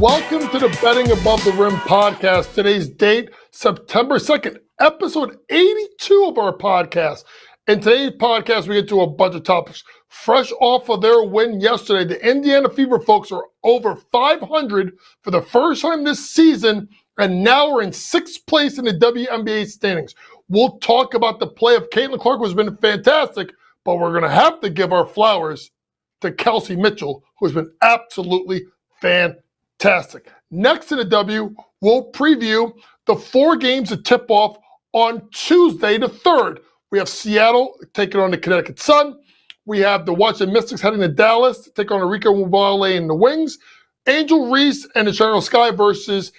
Welcome to the Betting Above the Rim podcast. Today's date, September 2nd, episode 82 of our podcast. In today's podcast, we get to a bunch of topics. Fresh off of their win yesterday, the Indiana Fever folks are over 500 for the first time this season, and now we're in 6th place in the WNBA standings. We'll talk about the play of Caitlin Clark, who's been fantastic, but we're going to have to give our flowers to Kelsey Mitchell, who's been absolutely fantastic. Next to the W, we'll preview the 4 games that tip off on Tuesday the 3rd. We have Seattle taking on the Connecticut Sun. We have the Washington Mystics heading to Dallas to take on Enrico Mubale and the Wings. Angel Reese and the Chicago Sky versus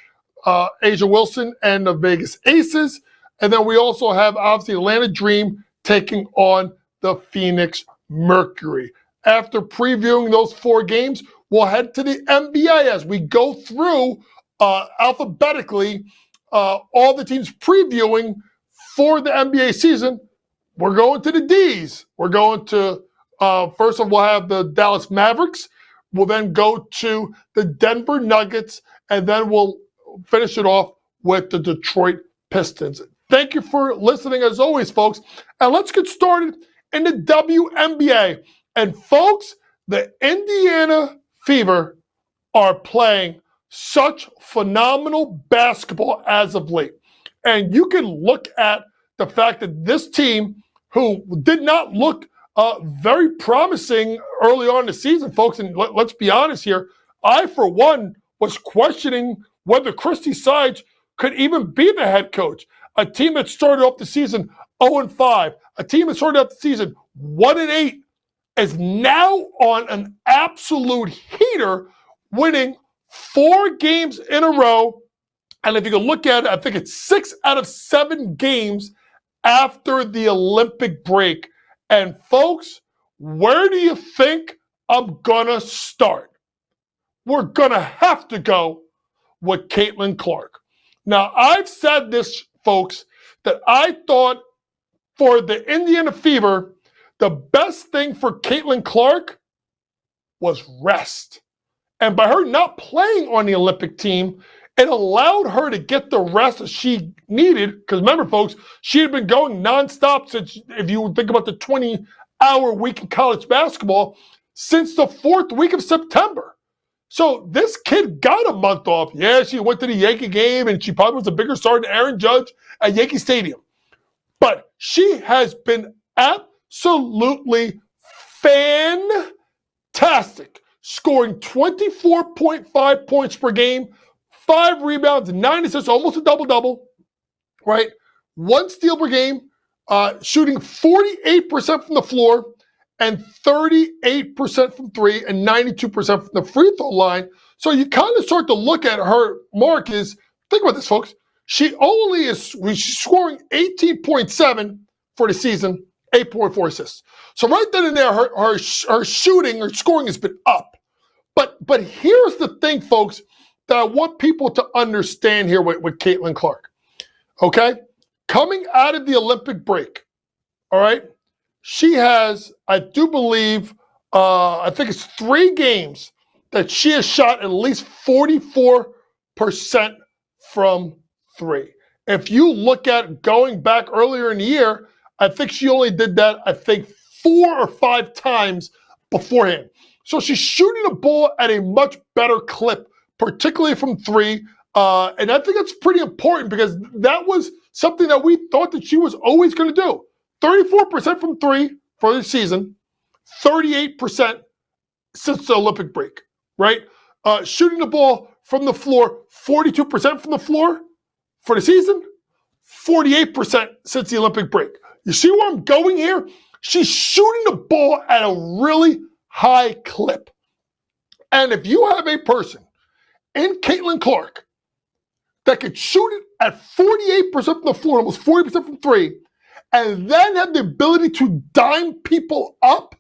Asia Wilson and the Vegas Aces. And then we also have, obviously, Atlanta Dream taking on the Phoenix Mercury. After previewing those 4 games, we'll head to the NBA as we go through alphabetically all the teams previewing for the NBA season. We're going to the Ds. We're going to, first of all, we'll have the Dallas Mavericks. We'll then go to the Denver Nuggets, and then we'll finish it off with the Detroit Pistons. Thank you for listening, as always, folks. And let's get started in the WNBA. And, folks, the Indiana Fever are playing such phenomenal basketball as of late. And you can look at the fact that this team, who did not look very promising early on in the season, folks, and let's be honest here, I, for one, was questioning whether Christy Sides could even be the head coach. A team that started off the season 0-5, a team that started off the season 1-8, is now on an absolute heater, winning 4 games in a row. And if you can look at it, I think it's 6 out of 7 games after the Olympic break. And folks, where do you think I'm gonna start? We're gonna have to go with Caitlin Clark. Now, I've said this, folks, that I thought for the Indiana Fever, the best thing for Caitlin Clark was rest. And by her not playing on the Olympic team, it allowed her to get the rest that she needed. Because remember, folks, she had been going nonstop since, if you think about the 20-hour week in college basketball, since the 4th week of September. So this kid got a month off. Yeah, she went to the Yankee game, and she probably was a bigger star than Aaron Judge at Yankee Stadium. But she has been absolutely fantastic, scoring 24.5 points per game, 5 rebounds, 9 assists, almost a double-double, right? 1 steal per game, shooting 48% from the floor and 38% from 3 and 92% from the free throw line. So you kind of start to look at her mark is, think about this, folks. She's scoring 18.7 for the season, 8.4 assists. So right then and there, her shooting, her scoring has been up. But here's the thing, folks, that I want people to understand here with Caitlin Clark. Okay? Coming out of the Olympic break, all right, she has, I do believe, I think it's 3 games that she has shot at least 44% from 3. If you look at going back earlier in the year, I think she only did that, 4 or 5 times beforehand. So she's shooting the ball at a much better clip, particularly from 3. And I think that's pretty important because that was something that we thought that she was always going to do. 34% from 3 for the season, 38% since the Olympic break, right? Shooting the ball from the floor, 42% from the floor for the season, 48% since the Olympic break. You see where I'm going here? She's shooting the ball at a really high clip. And if you have a person in Caitlin Clark that could shoot it at 48% from the floor, almost 40% from 3, and then have the ability to dime people up,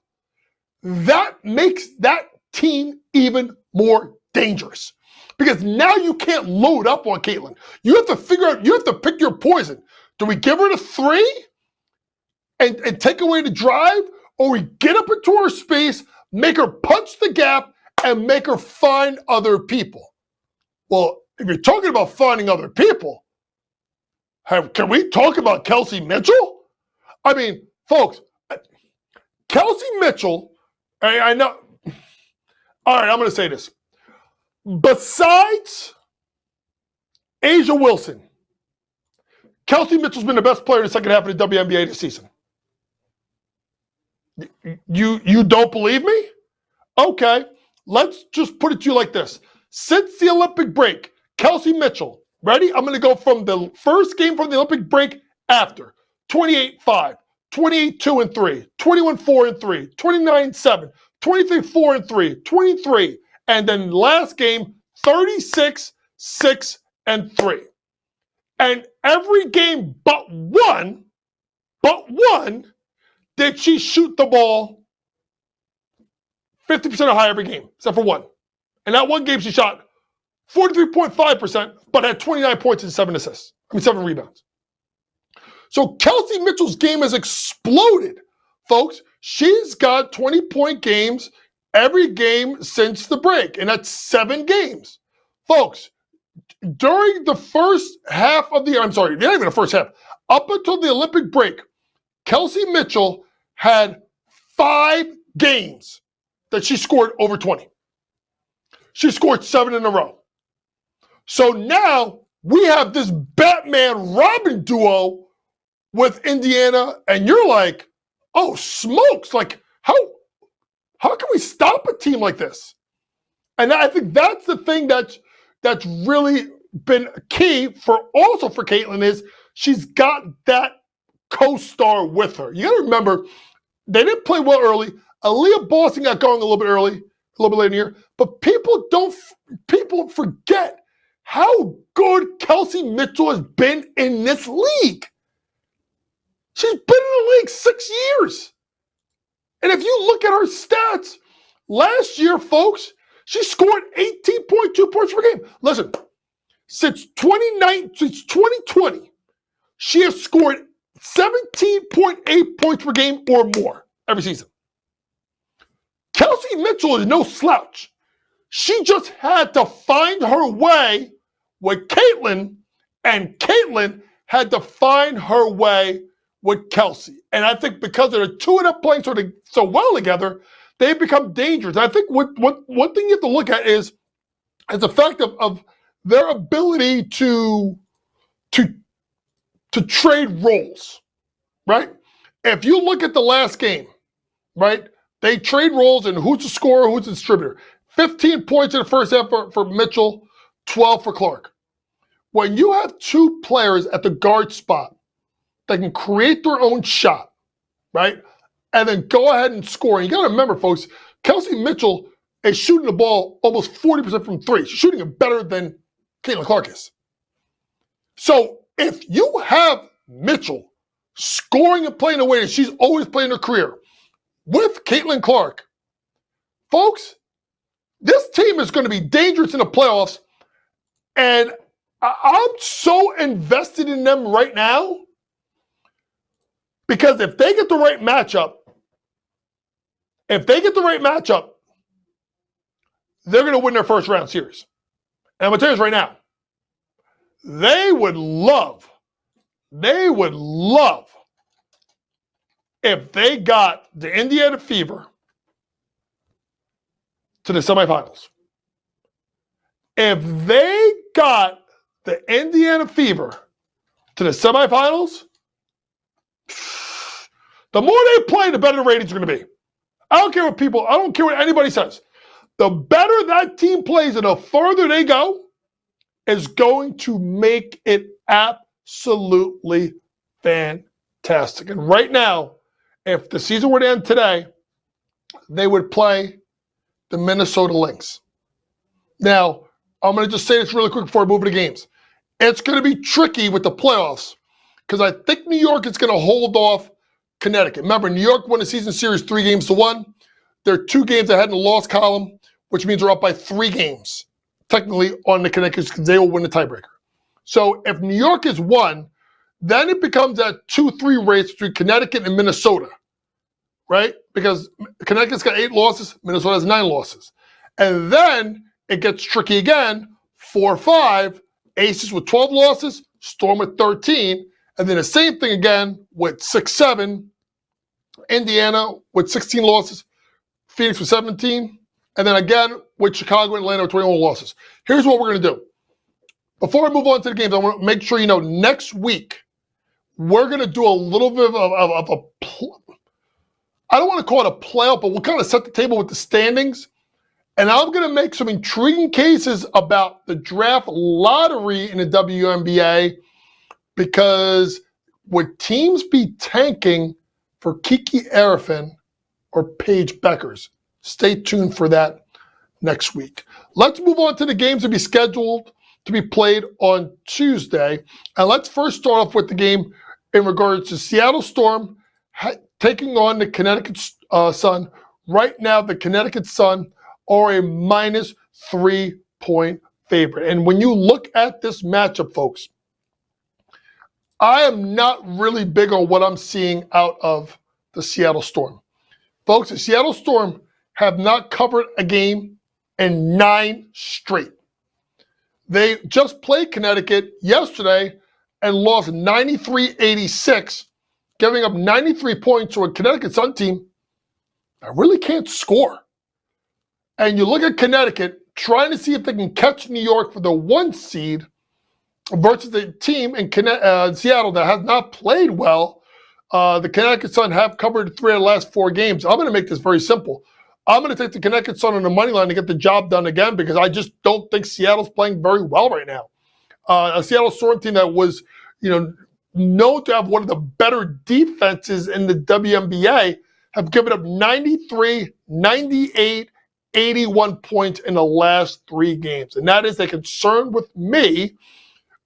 that makes that team even more dangerous. Because now you can't load up on Caitlin. You have to figure out, you have to pick your poison. Do we give her the 3 and take away the drive, or we get up into her space, make her punch the gap, and make her find other people? Well, if you're talking about finding other people, can we talk about Kelsey Mitchell? I mean, folks, Kelsey Mitchell, I know. All right, I'm going to say this. Besides Asia Wilson, Kelsey Mitchell's been the best player in the second half of the WNBA this season. You don't believe me? Okay, let's just put it to you like this. Since the Olympic break, Kelsey Mitchell, ready? I'm going to go from the first game from the Olympic break after. 28-5, 28-2-3, 21-4-3, 29-7, 23-4-3, 23, and then last game, 36-6-3. And every game but one, did she shoot the ball 50% or higher every game, except for one. And that one game she shot 43.5%, but had 29 points and 7 assists. 7 rebounds. So Kelsey Mitchell's game has exploded, folks. She's got 20-point games every game since the break, and that's 7 games. Folks, during the first half of the, I'm sorry, not even the first half, up until the Olympic break, Kelsey Mitchell had 5 games that she scored over 20. She scored 7 in a row. So now we have this Batman-Robin duo with Indiana, and you're like, oh, smokes. Like, how can we stop a team like this? And I think that's the thing that's really been key for Caitlin is she's got that co-star with her. You got to remember, they didn't play well early. Aaliyah Boston got going a little bit early, a little bit later in the year. But people forget how good Kelsey Mitchell has been in this league. She's been in the league 6 years. And if you look at her stats, last year, folks, she scored 18.2 points per game. Listen, since 2020, she has scored 17.8 points per game or more every season. Kelsey Mitchell is no slouch. She just had to find her way with Caitlin, and Caitlin had to find her way with Kelsey. And I think because of the two of them playing so well together, they've become dangerous. I think one thing you have to look at is the fact of their ability to trade roles, right? If you look at the last game, right, they trade roles and who's the scorer, who's the distributor. 15 points in the first half for Mitchell, 12 for Clark. When you have two players at the guard spot that can create their own shot, right, and then go ahead and score. And you got to remember, folks, Kelsey Mitchell is shooting the ball almost 40% from 3. She's shooting it better than Caitlin Clark is. So if you have Mitchell scoring and playing the way that she's always played in her career with Caitlin Clark, folks, this team is going to be dangerous in the playoffs. And I'm so invested in them right now because if they get the right matchup, they're going to win their first round series. And I'm going to tell you this right now. They would love if they got the Indiana Fever to the semifinals. If they got the Indiana Fever to the semifinals, the more they play, the better the ratings are going to be. I don't care what anybody says. The better that team plays and the further they go is going to make it absolutely fantastic. And right now, if the season were to end today, they would play the Minnesota Lynx. Now, I'm going to just say this really quick before I move to the games. It's going to be tricky with the playoffs because I think New York is going to hold off Connecticut. Remember, New York won the season series 3-1. They're 2 games ahead in the loss column, which means they're up by 3 games, technically, on the Connecticut because they will win the tiebreaker. So if New York is 1, then it becomes that 2-3 race between Connecticut and Minnesota, right? Because Connecticut's got 8 losses, Minnesota has 9 losses. And then it gets tricky again 4-5, Aces with 12 losses, Storm with 13, and then the same thing again with 6-7, Indiana with 16 losses, Phoenix with 17, and then again with Chicago and Atlanta with 21 losses. Here's what we're going to do. Before I move on to the games, I want to make sure you know next week we're going to do a little bit of I don't want to call it a playoff, but we'll kind of set the table with the standings. And I'm going to make some intriguing cases about the draft lottery in the WNBA, because would teams be tanking for Kiki Arifin or Paige Beckers? Stay tuned for that next week. Let's move on to the games to be scheduled to be played on Tuesday. And let's first start off with the game in regards to Seattle Storm taking on the Connecticut Sun. Right now, the Connecticut Sun are a minus 3-point favorite. And when you look at this matchup, folks, I am not really big on what I'm seeing out of the Seattle Storm. Folks, the Seattle Storm have not covered a game in 9 straight. They just played Connecticut yesterday and lost 93-86, giving up 93 points to a Connecticut Sun team that really can't score. And you look at Connecticut trying to see if they can catch New York for the 1 seed versus a team in Seattle that has not played well. The Connecticut Sun have covered 3 of the last 4 games. I'm going to make this very simple. I'm going to take the Connecticut Sun on the money line to get the job done again, because I just don't think Seattle's playing very well right now. A Seattle Storm team that was, known to have one of the better defenses in the WNBA have given up 93, 98, 81 points in the last 3 games. And that is a concern with me,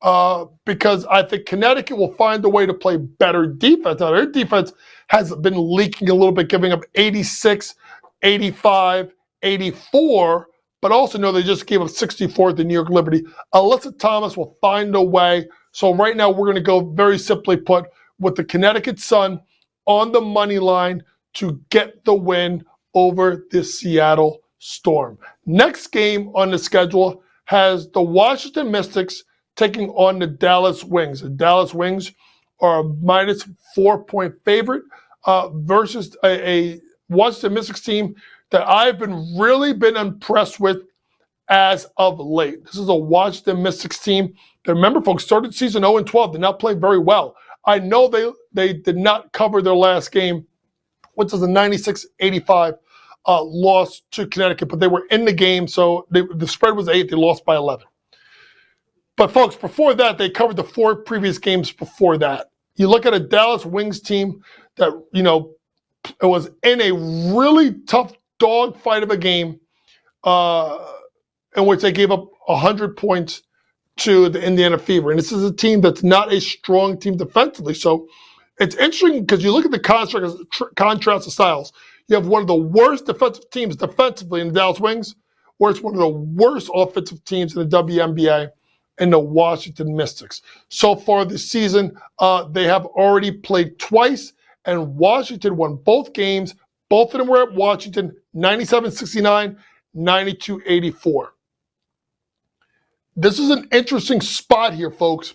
because I think Connecticut will find a way to play better defense. Now, their defense has been leaking a little bit, giving up 86, 85, 84, but also know they just gave up 64 at the New York Liberty. Alyssa Thomas will find a way. So right now we're going to go very simply put with the Connecticut Sun on the money line to get the win over the Seattle Storm. Next game on the schedule has the Washington Mystics taking on the Dallas Wings. The Dallas Wings are a minus 4-point favorite versus a Washington Mystics team that I've really been impressed with as of late. This is a Washington Mystics team that, remember, folks, started season 0-12, did not play very well. I know they did not cover their last game, which is a 96-85 loss to Connecticut, but they were in the game, so the spread was 8. They lost by 11. But, folks, before that, they covered the 4 previous games before that. You look at a Dallas Wings team that, it was in a really tough dogfight of a game in which they gave up 100 points to the Indiana Fever. And this is a team that's not a strong team defensively. So it's interesting because you look at the contrast of styles. You have one of the worst defensive teams defensively in the Dallas Wings, where it's one of the worst offensive teams in the WNBA in the Washington Mystics. So far this season, they have already played twice, and Washington won both games. Both of them were at Washington, 97-69, 92-84. This is an interesting spot here, folks,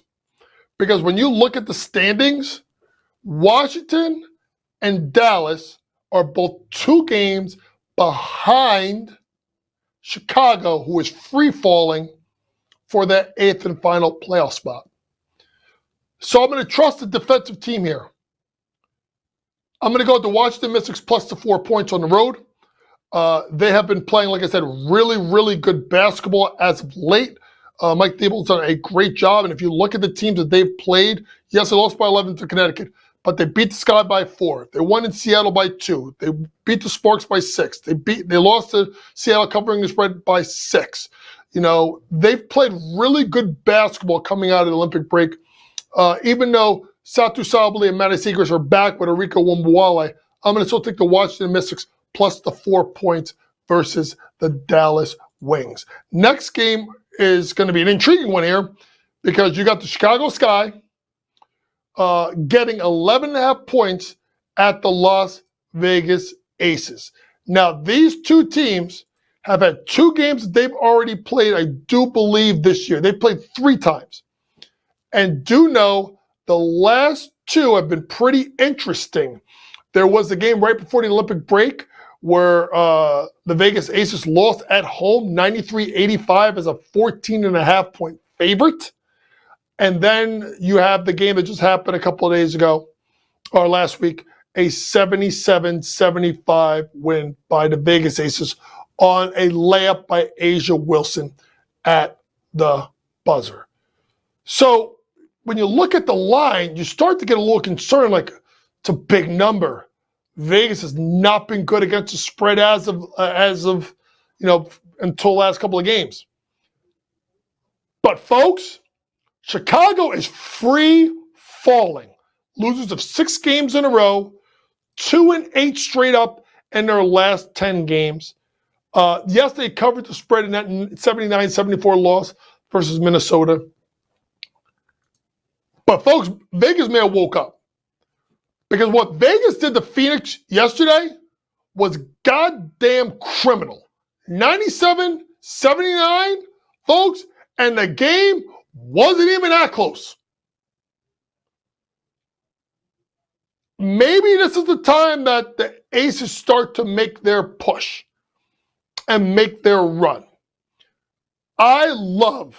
because when you look at the standings, Washington and Dallas are both 2 games behind Chicago, who is free-falling for that 8th and final playoff spot. So I'm going to trust the defensive team here. I'm going to go with the Washington Mystics plus the 4 points on the road. They have been playing, like I said, really, really good basketball as of late. Mike Thibault's done a great job. And if you look at the teams that they've played, yes, they lost by 11 to Connecticut, but they beat the Sky by 4. They won in Seattle by 2. They beat the Sparks by 6. They lost to Seattle covering the spread by 6. They've played really good basketball coming out of the Olympic break. Even though Satu Sabali and Matty Seegers are back with Arika Wambwale, I'm going to still take the Washington Mystics plus the 4 points versus the Dallas Wings. Next game is going to be an intriguing one here because you got the Chicago Sky getting 11.5 points at the Las Vegas Aces. Now, these 2 teams have had 2 games that they've already played, I do believe, this year. They've played 3 times. And do know the last 2 have been pretty interesting. There was the game right before the Olympic break where the Vegas Aces lost at home 93-85 as a 14.5-point favorite. And then you have the game that just happened a couple of days ago, or last week, a 77-75 win by the Vegas Aces on a layup by A'ja Wilson at the buzzer. So when you look at the line, you start to get a little concerned, like it's a big number. Vegas has not been good against the spread as of until the last couple of games. But folks, Chicago is free falling. Losers of 6 games in a row, 2-8 straight up in their last 10 games. Yes, they covered the spread in that 79-74 loss versus Minnesota. But folks, Vegas may have woke up. Because what Vegas did to Phoenix yesterday was goddamn criminal. 97-79, folks, and the game wasn't even that close. Maybe this is the time that the Aces start to make their push and make their run. I love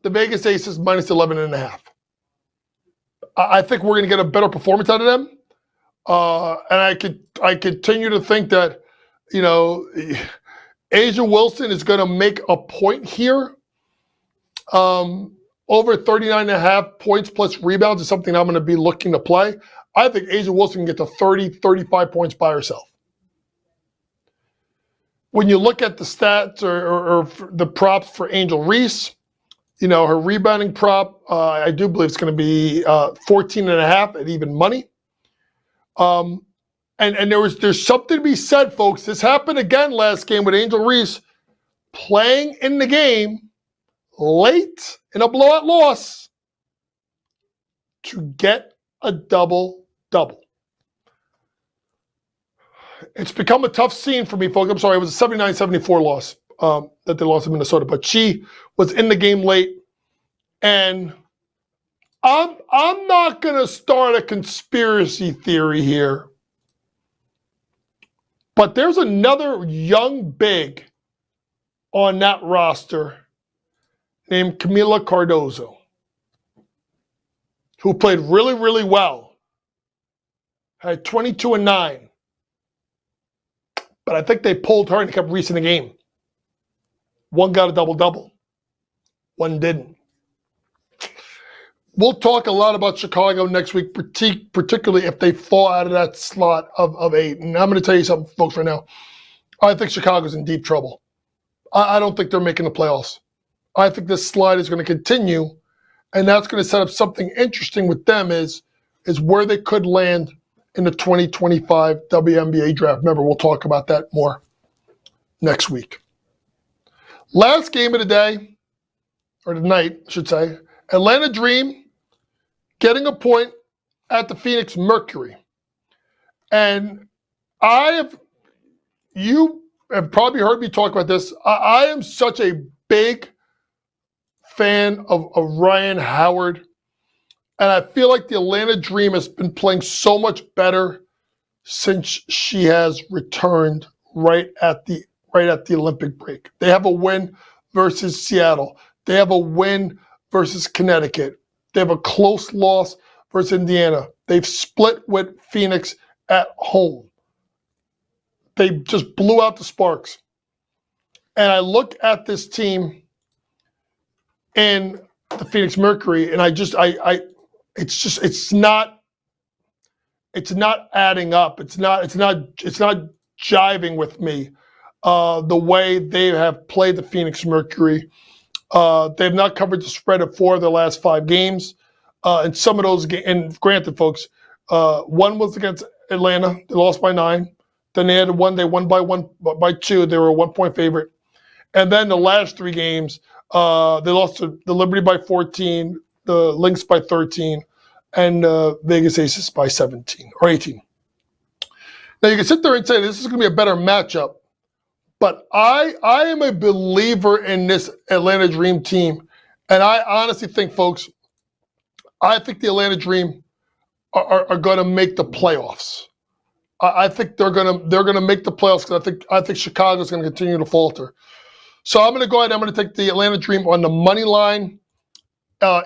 the Vegas Aces minus 11.5. I think we're going to get a better performance out of them. And I continue to think that, A'ja Wilson is going to make a point here. Over 39.5 points plus rebounds is something I'm going to be looking to play. I think A'ja Wilson can get to 30, 35 points by herself. When you look at the stats or the props for Angel Reese, her rebounding prop, I do believe it's going to be 14.5 at even money. And there's something to be said, folks. This happened again last game with Angel Reese playing in the game late in a blowout loss to get a double-double. It's become a tough scene for me, folks. I'm sorry, it was a 79-74 loss that they lost in Minnesota, but she was in the game late, and I'm not going to start a conspiracy theory here, but there's another young big on that roster named Camila Cardozo, who played really, really well, had 22-9. But I think they pulled her and kept Reese in the game. One got a double-double. One didn't. We'll talk a lot about Chicago next week, particularly if they fall out of that slot of 8. And I'm going to tell you something, folks, right now. I think Chicago's in deep trouble. I don't think they're making the playoffs. I think this slide is going to continue, and that's going to set up something interesting with them is where they could land in the 2025 WNBA draft. Remember, we'll talk about that more next week. Last game of the day, or the night, I should say, Atlanta Dream getting a point at the Phoenix Mercury. And you have probably heard me talk about this. I am such a big fan of Ryan Howard. And I feel like the Atlanta Dream has been playing so much better since she has returned right at the Olympic break. They have a win versus Seattle. They have a win versus Connecticut. They have a close loss versus Indiana. They've split with Phoenix at home. They just blew out the Sparks. And I look at this team in the Phoenix Mercury, and it's not adding up. It's not jiving with me. The way they have played the Phoenix Mercury. They've not covered the spread of 4 of their last 5 games. And some of those games, and granted, folks, one was against Atlanta. They lost by 9. Then they had one. They won by 2. They were a 1-point favorite. And then the last 3 games, they lost to the Liberty by 14, the Lynx by 13, and Vegas Aces by 17 or 18. Now, you can sit there and say this is going to be a better matchup, But I am a believer in this Atlanta Dream team. And I honestly think, folks, I think the Atlanta Dream are going to make the playoffs. I think they're gonna make the playoffs because I think Chicago's going to continue to falter. So I'm going to go ahead. I'm going to take the Atlanta Dream on the money line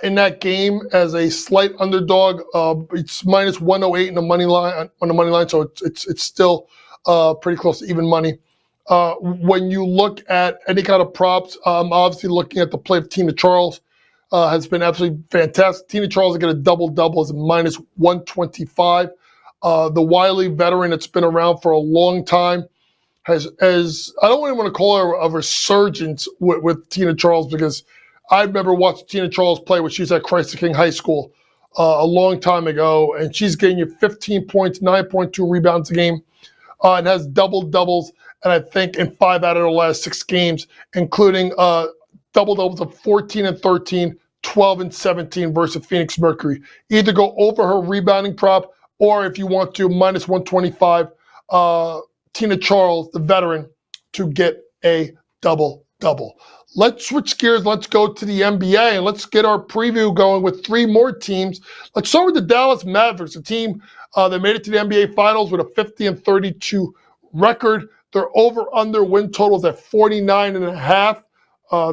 in that game as a slight underdog. It's minus 108 in the money line on the money line, so it's still pretty close to even money. When you look at any kind of props, I'm obviously looking at the play of Tina Charles. Has been absolutely fantastic. Tina Charles will get a double-double as a minus 125. The wily veteran that's been around for a long time has I don't even want to call her a resurgence with Tina Charles, because I remember watching Tina Charles play when she was at Christ the King High School a long time ago, and she's getting you 15 points, 9.2 rebounds a game, and has double-doubles, and I think in 5 out of the last 6 games, including double-doubles of 14 and 13, 12 and 17 versus Phoenix Mercury. Either go over her rebounding prop, or if you want to, minus 125, Tina Charles, the veteran, to get a double-double. Let's switch gears. Let's go to the NBA, and let's get our preview going with 3 more teams. Let's start with the Dallas Mavericks, a team that made it to the NBA Finals with a 50-32 record. Their over-under win totals at 49.5.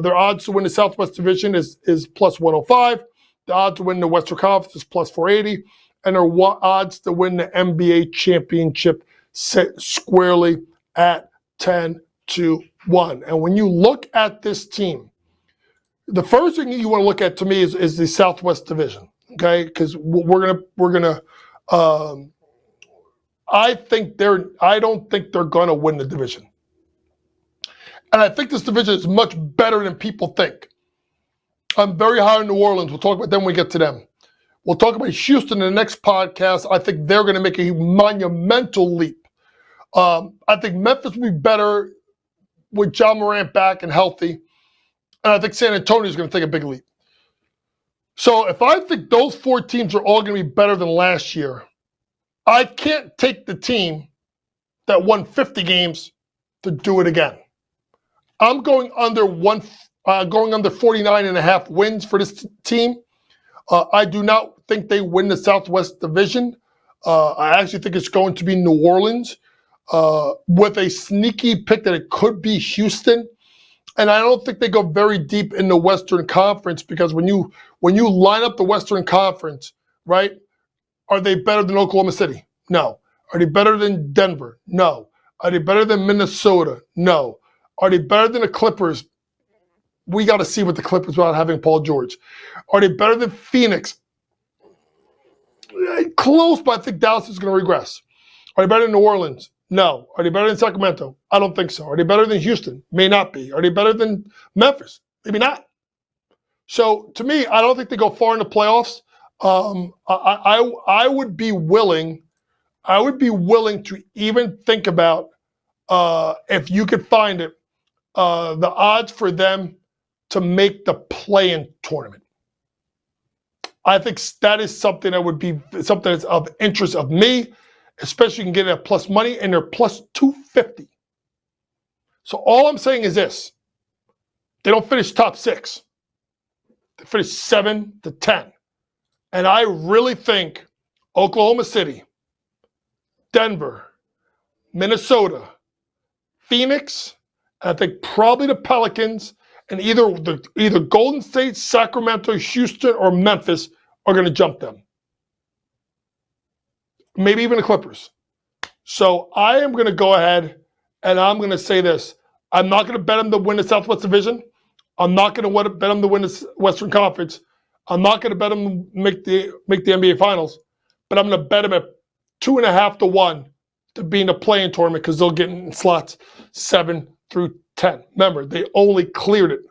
Their odds to win the Southwest Division is plus 105. The odds to win the Western Conference is plus 480. And their odds to win the NBA championship sit squarely at 10-1. And when you look at this team, the first thing you want to look at to me is the Southwest Division, okay? Because we're gonna. I don't think they're gonna win the division, and I think this division is much better than people think. I'm very high on New Orleans. We'll talk about them when we get to them. We'll talk about Houston in the next podcast. I think they're going to make a monumental leap. I think Memphis will be better with Ja Morant back and healthy. And I think San Antonio is going to take a big leap. So if I think those 4 teams are all going to be better than last year, I can't take the team that won 50 games to do it again. I'm going under 49.5 wins for this team. I do not think they win the Southwest Division. I actually think it's going to be New Orleans with a sneaky pick that it could be Houston. And I don't think they go very deep in the Western Conference, because when you line up the Western Conference, right, are they better than Oklahoma City? No. Are they better than Denver? No. Are they better than Minnesota? No. Are they better than the Clippers? We got to see what the Clippers without having Paul George. Are they better than Phoenix? Close, but I think Dallas is going to regress. Are they better than New Orleans? No. Are they better than Sacramento? I don't think so. Are they better than Houston? May not be. Are they better than Memphis? Maybe not. So to me, I don't think they go far in the playoffs. I would be willing to even think about, if you could find it, the odds for them to make the play-in tournament. I think that is something that would be something that's of interest of me, especially you can get it at plus money, and they're plus 250. So all I'm saying is this: they don't finish top 6. They finish 7 to 10. And I really think Oklahoma City, Denver, Minnesota, Phoenix, and I think probably the Pelicans, and either Golden State, Sacramento, Houston, or Memphis are going to jump them. Maybe even the Clippers. So I am going to go ahead and I'm going to say this. I'm not going to bet them to win the Southwest Division. I'm not going to bet them to win the Western Conference. I'm not going to bet them to make the NBA Finals. But I'm going to bet them at 2.5 to 1 to be in the play-in tournament, because they'll get in slots 7 through 10. Remember, they only cleared it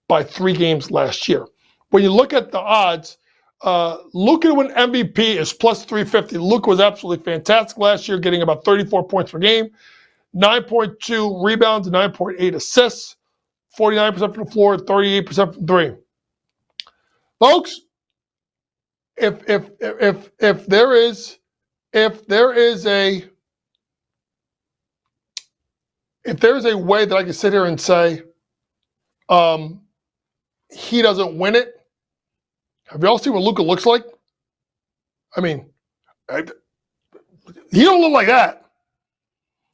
by 3 games last year. When you look at the odds, Luka to win MVP is plus 350. Luka was absolutely fantastic last year, getting about 34 points per game, 9.2 rebounds, 9.8 assists, 49% from the floor, 38% from 3. Folks, if there is if there's a way that I can sit here and say he doesn't win it, have y'all seen what Luka looks like? I mean, he don't look like that.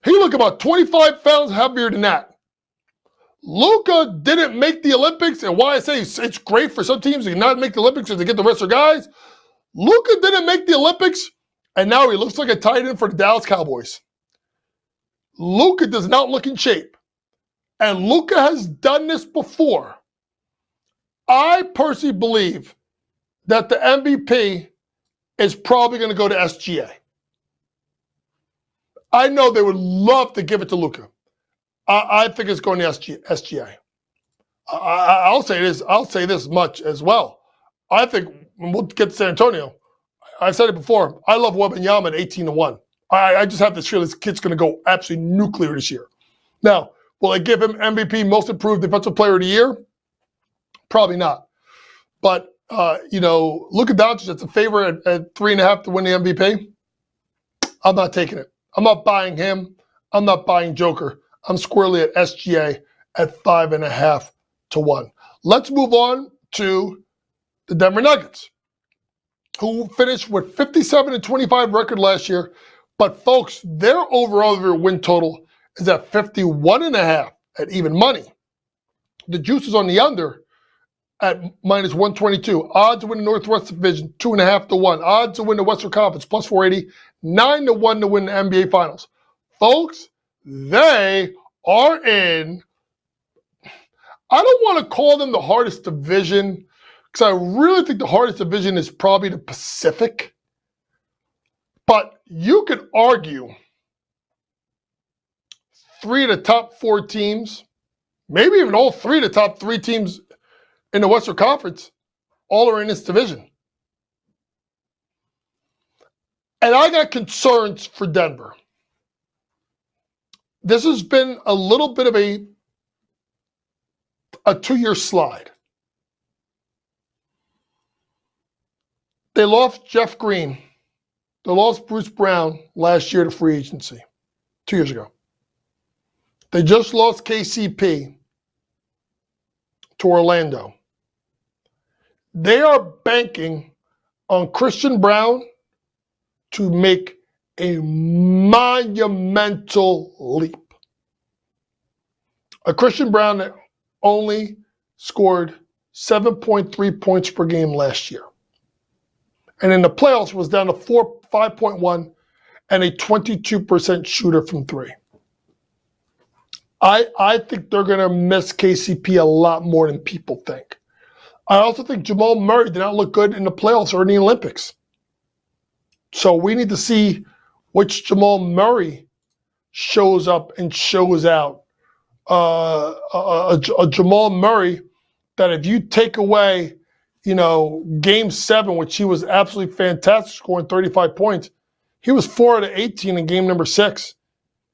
He look about 25 pounds heavier than that. Luka didn't make the Olympics, and why I say it's great for some teams to not make the Olympics and to get the rest of their guys. Luka didn't make the Olympics, and now he looks like a tight end for the Dallas Cowboys. Luka does not look in shape, and Luka has done this before. I personally believe that the MVP is probably going to go to SGA. I know they would love to give it to Luka. I think it's going to SGA. I'll say this. I'll say this much as well. I think when we'll get to San Antonio, I've said it before. I love Wembanyama at 18-1. I just have this feeling this kid's going to go absolutely nuclear this year. Now, will I give him MVP, Most Improved Defensive Player of the Year? Probably not. But Luka Doncic, that's a favorite at 3.5 to win the MVP. I'm not taking it. I'm not buying him. I'm not buying Joker. I'm squarely at SGA at 5.5 to 1. Let's move on to the Denver Nuggets, who finished with 57-25 record last year. But folks, their overall win total is at 51.5 at even money. The juice is on the under at minus 122. Odds to win the Northwest Division, 2.5 to 1. Odds to win the Western Conference, plus 480. 9 to 1 to win the NBA Finals. Folks, they are in, I don't want to call them the hardest division, because I really think the hardest division is probably the Pacific. But you could argue 3 of the top 4 teams, maybe even all 3 of the top 3 teams in the Western Conference, all are in this division. And I got concerns for Denver. This has been a little bit of a 2-year slide. They lost Jeff Green. They lost Bruce Brown last year to free agency, 2 years ago. They just lost KCP to Orlando. They are banking on Christian Brown to make a monumental leap. A Christian Brown that only scored 7.3 points per game last year. And in the playoffs was down to 5.1 and a 22% shooter from 3. I think they're going to miss KCP a lot more than people think. I also think Jamal Murray did not look good in the playoffs or in the Olympics. So we need to see which Jamal Murray shows up and shows out. A Jamal Murray that if you take away, Game 7, which he was absolutely fantastic, scoring 35 points, he was 4 out of 18 in game number 6.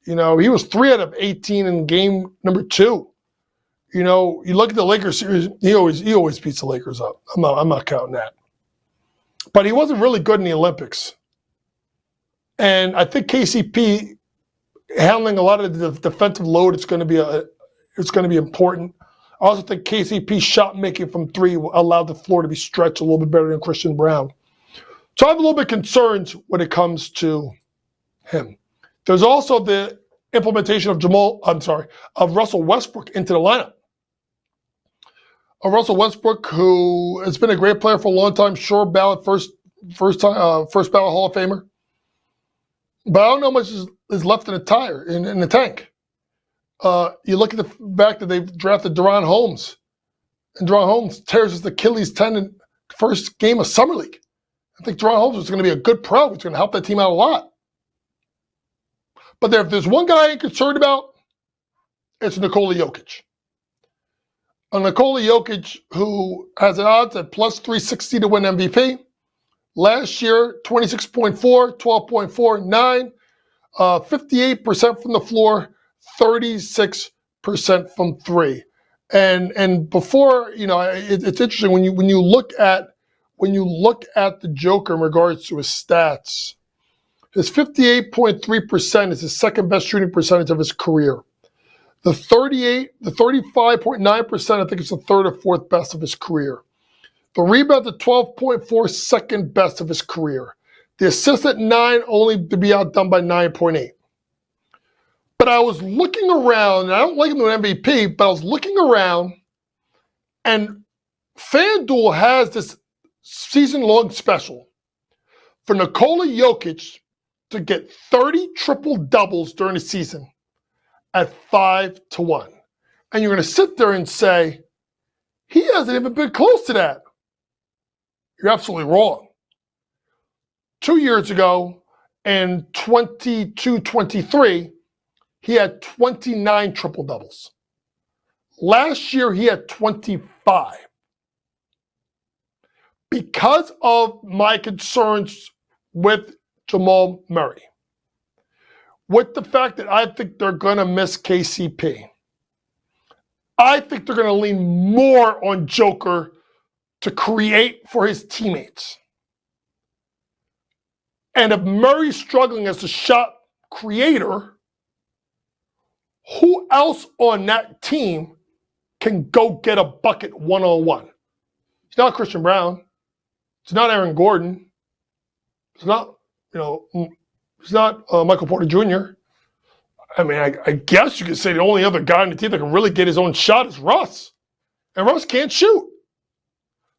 He was 3 out of 18 in game number 2. You look at the Lakers series, he always beats the Lakers up. I'm not counting that. But he wasn't really good in the Olympics. And I think KCP handling a lot of the defensive load, it's going to be important. I also think KCP's shot making from 3 allowed the floor to be stretched a little bit better than Christian Brown. So I have a little bit of concerns when it comes to him. There's also the implementation of Russell Westbrook into the lineup. Russell Westbrook, who has been a great player for a long time, sure ballot first ballot Hall of Famer. But I don't know how much is left in the tank. You look at the fact that they've drafted Deron Holmes, and Deron Holmes tears his Achilles tendon first game of Summer League. I think Deron Holmes is going to be a good pro. He's going to help that team out a lot. But if there's one guy I ain't concerned about, it's Nikola Jokic. Nikola Jokic, who has an odds at plus 360 to win MVP. Last year, 26.4, 12.4, 9, 58% from the floor, 36% from 3. And before, it's interesting when you look at the Joker in regards to his stats. His 58.3% is his second best shooting percentage of his career. The 35.9%, I think it's the third or fourth best of his career. The rebound, the 12.4, second best of his career. The assist at 9, only to be outdone by 9.8. But I was looking around, and I don't like him to win MVP, but I was looking around, and FanDuel has this season-long special for Nikola Jokic to get 30 triple-doubles during the season at 5-1. And you're going to sit there and say, he hasn't even been close to that. You're absolutely wrong. 2 years ago, in 22-23, he had 29 triple-doubles. Last year, he had 25. Because of my concerns with Jamal Murray, with the fact that I think they're going to miss KCP, I think they're going to lean more on Joker to create for his teammates. And if Murray's struggling as a shot creator, who else on that team can go get a bucket one-on-one? It's not Christian Brown. It's not Aaron Gordon. It's not, it's not Michael Porter Jr. I mean, I guess you could say the only other guy on the team that can really get his own shot is Russ. And Russ can't shoot.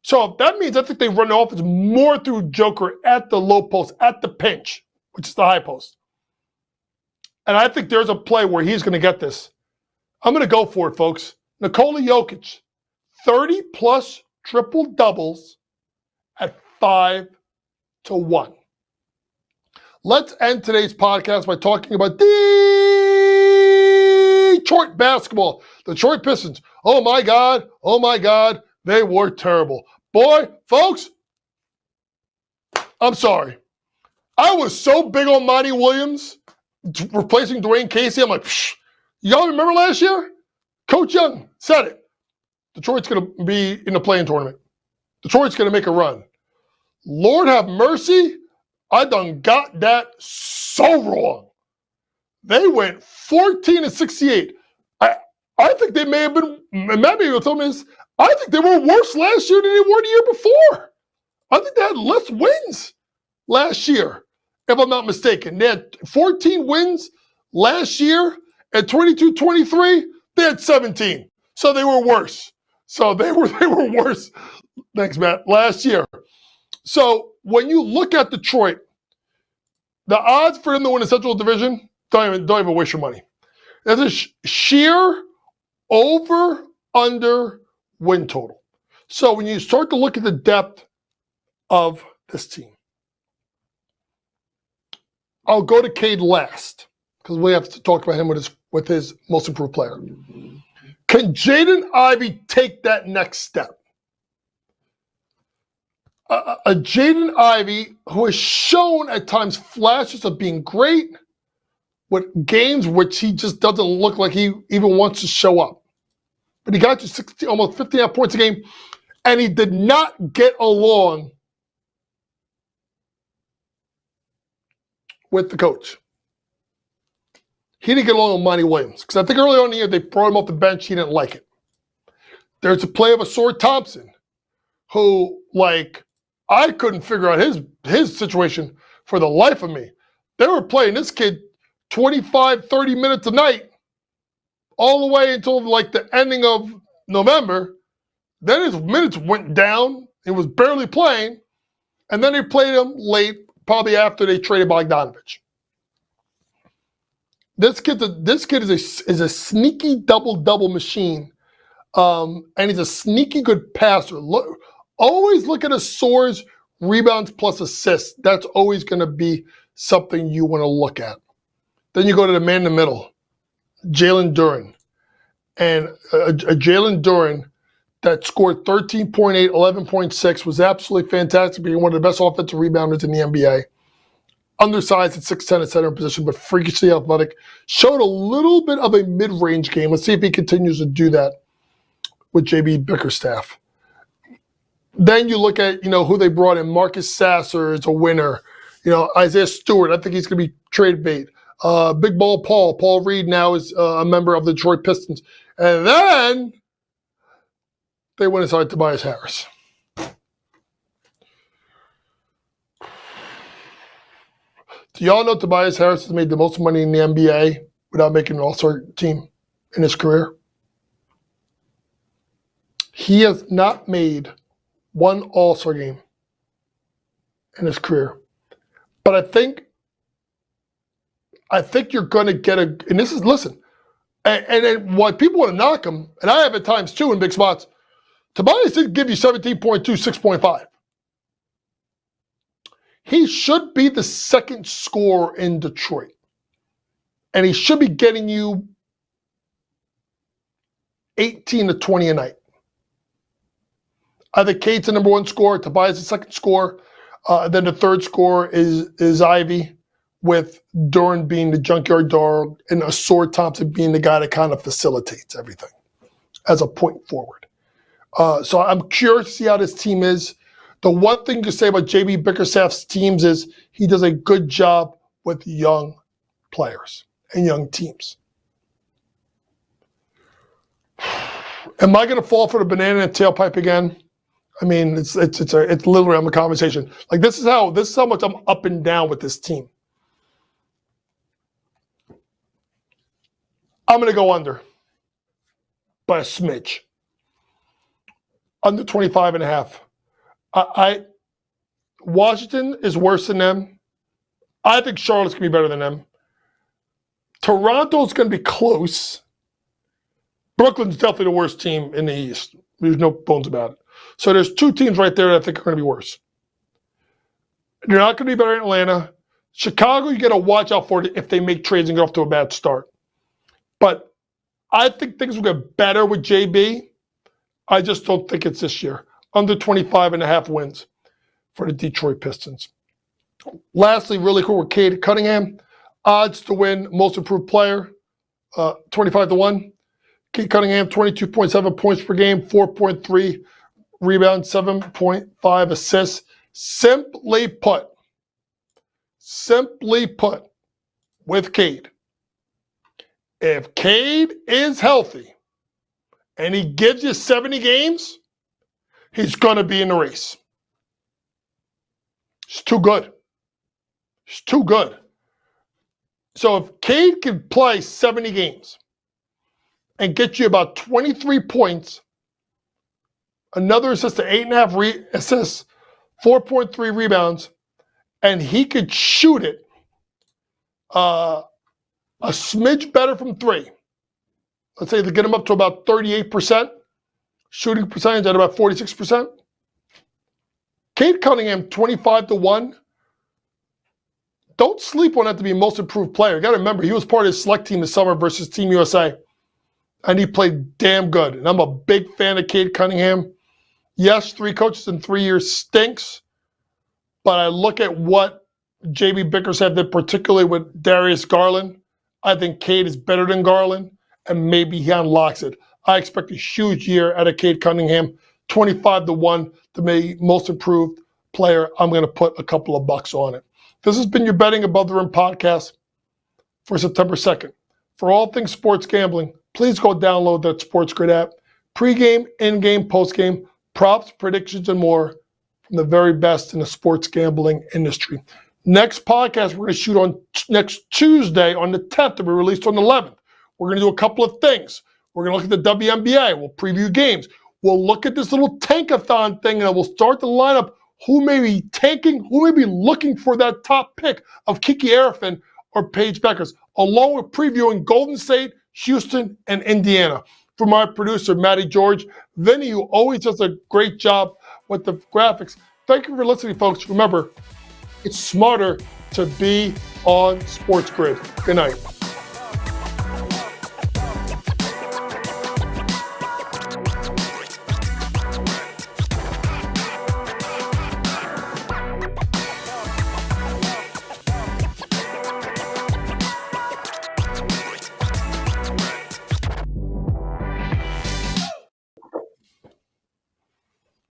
So that means I think they run the offense more through Joker at the low post, at the pinch, which is the high post. And I think there's a play where he's going to get this. I'm going to go for it, folks. Nikola Jokic, 30-plus triple-doubles at 5-1. Let's end today's podcast by talking about Detroit basketball. The Detroit Pistons. Oh, my God. They were terrible. Boy, folks, I'm sorry. I was so big on Monty Williams replacing Dwayne Casey. I'm like, y'all remember last year? Coach Young said it. Detroit's going to be in the play-in tournament. Detroit's going to make a run. Lord have mercy, I done got that so wrong. They went 14-68. I think they may have been, maybe you'll tell me this, I think they were worse last year than they were the year before. I think they had less wins last year, if I'm not mistaken. They had 14 wins last year. At 22-23, they had 17. So they were worse. They were worse. Thanks, Matt. Last year. So when you look at Detroit, the odds for them to win the Central Division, don't even waste your money. There's a sheer over-under win total. So when you start to look at the depth of this team, I'll go to Cade last because we have to talk about him with his most improved player. Can Jaden Ivey take that next step? A Jaden Ivey who has shown at times flashes of being great with games which he just doesn't look like he even wants to show up. But he got to 16, almost 15 points a game, and he did not get along with the coach. He didn't get along with Monty Williams because I think early on in the year they brought him off the bench. He didn't like it. There's a play of Asor Thompson who, I couldn't figure out his situation for the life of me. They were playing this kid 25, 30 minutes a night all the way until the ending of November. Then his minutes went down. He was barely playing. And then they played him late, probably after they traded Bogdanovich. This kid is a sneaky double-double machine. And he's a sneaky good passer. Always look at Asor's rebounds plus assists. That's always going to be something you want to look at. Then you go to the man in the middle, Jalen Duren. And a Jalen Duren that scored 13.8, 11.6, was absolutely fantastic, being one of the best offensive rebounders in the NBA. Undersized at 6'10" at center position, but freakishly athletic. Showed a little bit of a mid-range game. Let's see if he continues to do that with J.B. Bickerstaff. Then you look at, who they brought in. Marcus Sasser is a winner. Isaiah Stewart, I think he's going to be trade bait. Big Ball Paul Reed now is a member of the Detroit Pistons. And then they went inside Tobias Harris. Do y'all know Tobias Harris has made the most money in the NBA without making an all-star team in his career? He has not made one all-star game in his career. But I think you're going to get and this is, listen, and what people want to knock him, and I have at times too in big spots, Tobias did give you 17.2, 6.5. He should be the second scorer in Detroit. And he should be getting you 18 to 20 a night. I think Cade's the number one scorer, Tobias the second scorer. Then the third scorer is Ivy, with Duran being the junkyard dog and Asor Thompson being the guy that kind of facilitates everything as a point forward. So I'm curious to see how this team is. The one thing to say about J.B. Bickerstaff's teams is he does a good job with young players and young teams. Am I going to fall for the banana and tailpipe again? I mean, it's literally on the conversation. Like this is how much I'm up and down with this team. I'm going to go under by a smidge. Under 25.5. Washington is worse than them. I think Charlotte's going to be better than them. Toronto's going to be close. Brooklyn's definitely the worst team in the East. There's no bones about it. So there's two teams right there that I think are going to be worse. They're not going to be better than Atlanta. Chicago, you got to watch out for it if they make trades and get off to a bad start. But I think things will get better with JB. I just don't think it's this year. Under 25.5 wins for the Detroit Pistons. Lastly, really cool with Cade Cunningham. Odds to win most improved player, 25 to 1. Cade Cunningham, 22.7 points per game, 4.3 rebounds, 7.5 assists. Simply put, with Cade, if Cade is healthy and he gives you 70 games, he's going to be in the race. It's too good. It's too good. So if Cade can play 70 games and get you about 23 points, another assist to 8.5 assists, 4.3 rebounds, and he could shoot it a smidge better from three. Let's say to get him up to about 38%, shooting percentage at about 46%. Cade Cunningham, 25 to 1. Don't sleep on that to be most improved player. You got to remember, he was part of his select team this summer versus Team USA. And he played damn good. And I'm a big fan of Cade Cunningham. Yes, 3 coaches in 3 years stinks. But I look at what J.B. Bickerstaff did, particularly with Darius Garland. I think Cade is better than Garland. And maybe he unlocks it. I expect a huge year out of Cade Cunningham. 25 to 1 to be most improved player. I'm going to put a couple of bucks on it. This has been your Betting Above the Rim podcast for September 2nd. For all things sports gambling, please go download that Sports Grid app. Pre-game, in-game, post-game, props, predictions, and more from the very best in the sports gambling industry. Next podcast we're going to shoot on next Tuesday on the 10th to be released on the 11th. We're going to do a couple of things. We're going to look at the WNBA. We'll preview games. We'll look at this little tankathon thing, and we'll start to line up who may be tanking, who may be looking for that top pick of Kiki Arifin or Paige Beckers, along with previewing Golden State, Houston, and Indiana. For my producer, Matty George, Vinny, who always does a great job with the graphics. Thank you for listening, folks. Remember, it's smarter to be on Sports Grid. Good night.